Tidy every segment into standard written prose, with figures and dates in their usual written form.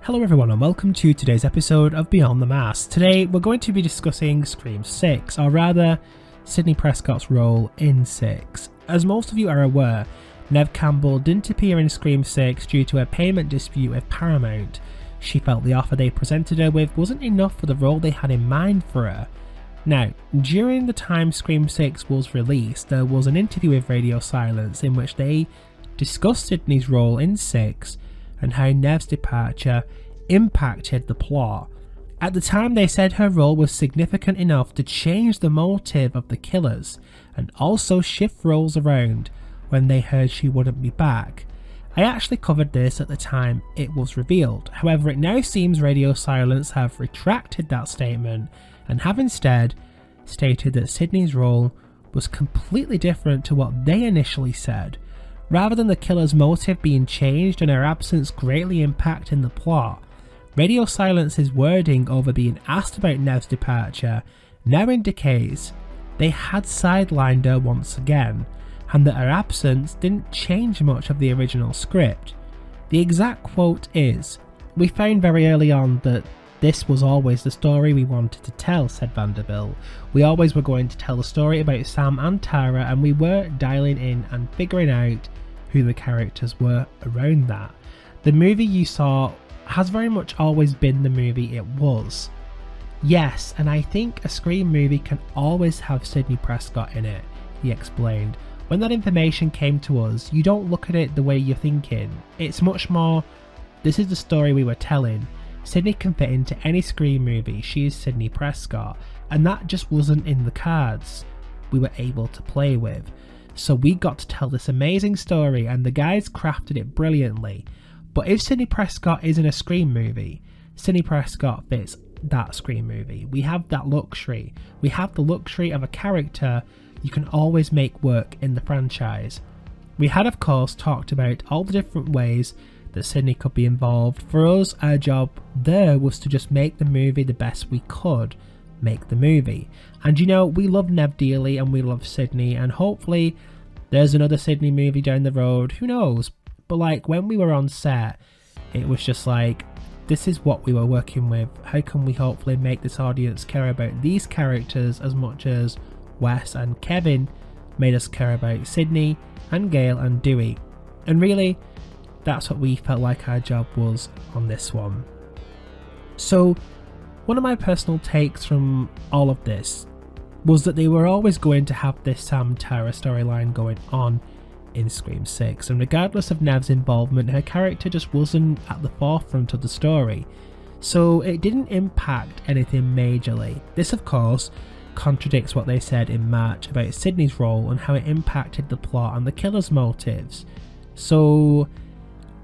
Hello everyone and welcome to today's episode of Beyond the Mask. Today we're going to be discussing Scream 6, or rather Sidney Prescott's role in 6. As most of you are aware, Neve Campbell didn't appear in Scream 6 due to a payment dispute with Paramount. She felt the offer they presented her with wasn't enough for the role they had in mind for her. Now, during the time Scream 6 was released, there was an interview with Radio Silence in which they discussed Sidney's role in 6 and how Neve's departure impacted the plot. At the time they said her role was significant enough to change the motive of the killers and also shift roles around when they heard she wouldn't be back. I actually covered this at the time it was revealed, however it now seems Radio Silence have retracted that statement and have instead stated that Sidney's role was completely different to what they initially said. Rather than the killer's motive being changed and her absence greatly impacting the plot, Radio Silence's wording over being asked about Neve's departure now indicates they had sidelined her once again, and that her absence didn't change much of the original script. The exact quote is, "We found very early on that this was always the story we wanted to tell," said Vanderbilt. "We always were going to tell the story about Sam and Tara, and we were dialing in and figuring out who the characters were around that. The movie you saw has very much always been the movie it was." Yes, and I think a Scream movie can always have Sidney Prescott in it, he explained. When that information came to us, you don't look at it the way you're thinking. It's much more, this is the story we were telling. Sidney can fit into any Scream movie, she is Sidney Prescott, and that just wasn't in the cards we were able to play with. So we got to tell this amazing story and the guys crafted it brilliantly. But if Sidney Prescott is in a Scream movie, Sidney Prescott fits that Scream movie. We have that luxury. We have the luxury of a character you can always make work in the franchise. We had of course talked about all the different ways that Sidney could be involved. For us, our job there was to just make the movie the best we could make the movie. And you know, we love Neve dearly and we love Sidney, and hopefully there's another Sidney movie down the road, who knows. But like when we were on set, it was just like, this is what we were working with. How can we hopefully make this audience care about these characters as much as Wes and Kevin made us care about Sidney and Gail and Dewey? And really, that's what we felt like our job was on this one. So one of my personal takes from all of this was that they were always going to have this Sam Tara storyline going on in Scream 6, and regardless of Neve's involvement, her character just wasn't at the forefront of the story, so it didn't impact anything majorly. This of course contradicts what they said in March about Sidney's role and how it impacted the plot and the killer's motives, so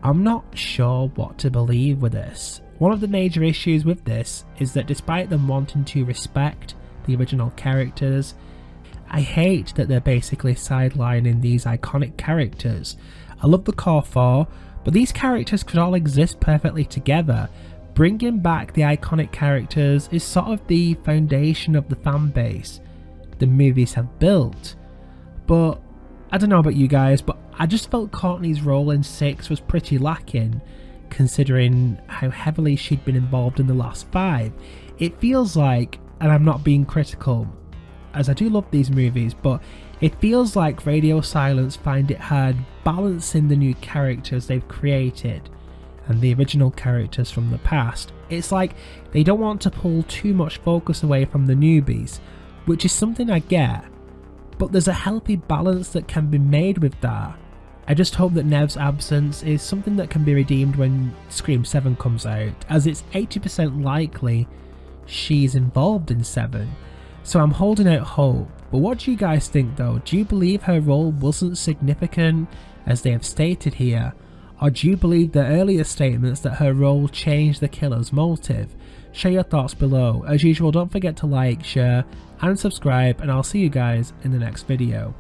I'm not sure what to believe with this. One of the major issues with this is that despite them wanting to respect the original characters, I hate that they're basically sidelining these iconic characters. I love the core four, but these characters could all exist perfectly together. Bringing back the iconic characters is sort of the foundation of the fan base the movies have built. But I don't know about you guys, but I just felt Courtney's role in 6 was pretty lacking, considering how heavily she'd been involved in the last 5. It feels like, and I'm not being critical, as I do love these movies, but it feels like Radio Silence find it hard balancing the new characters they've created and the original characters from the past. It's like they don't want to pull too much focus away from the newbies, which is something I get, but there's a healthy balance that can be made with that. I just hope that Neve's absence is something that can be redeemed when Scream 7 comes out, as it's 80% likely she's involved in 7. So I'm holding out hope. But what do you guys think though? Do you believe her role wasn't significant as they have stated here? Or do you believe the earlier statements that her role changed the killer's motive? Share your thoughts below. As usual, don't forget to like, share and subscribe, and I'll see you guys in the next video.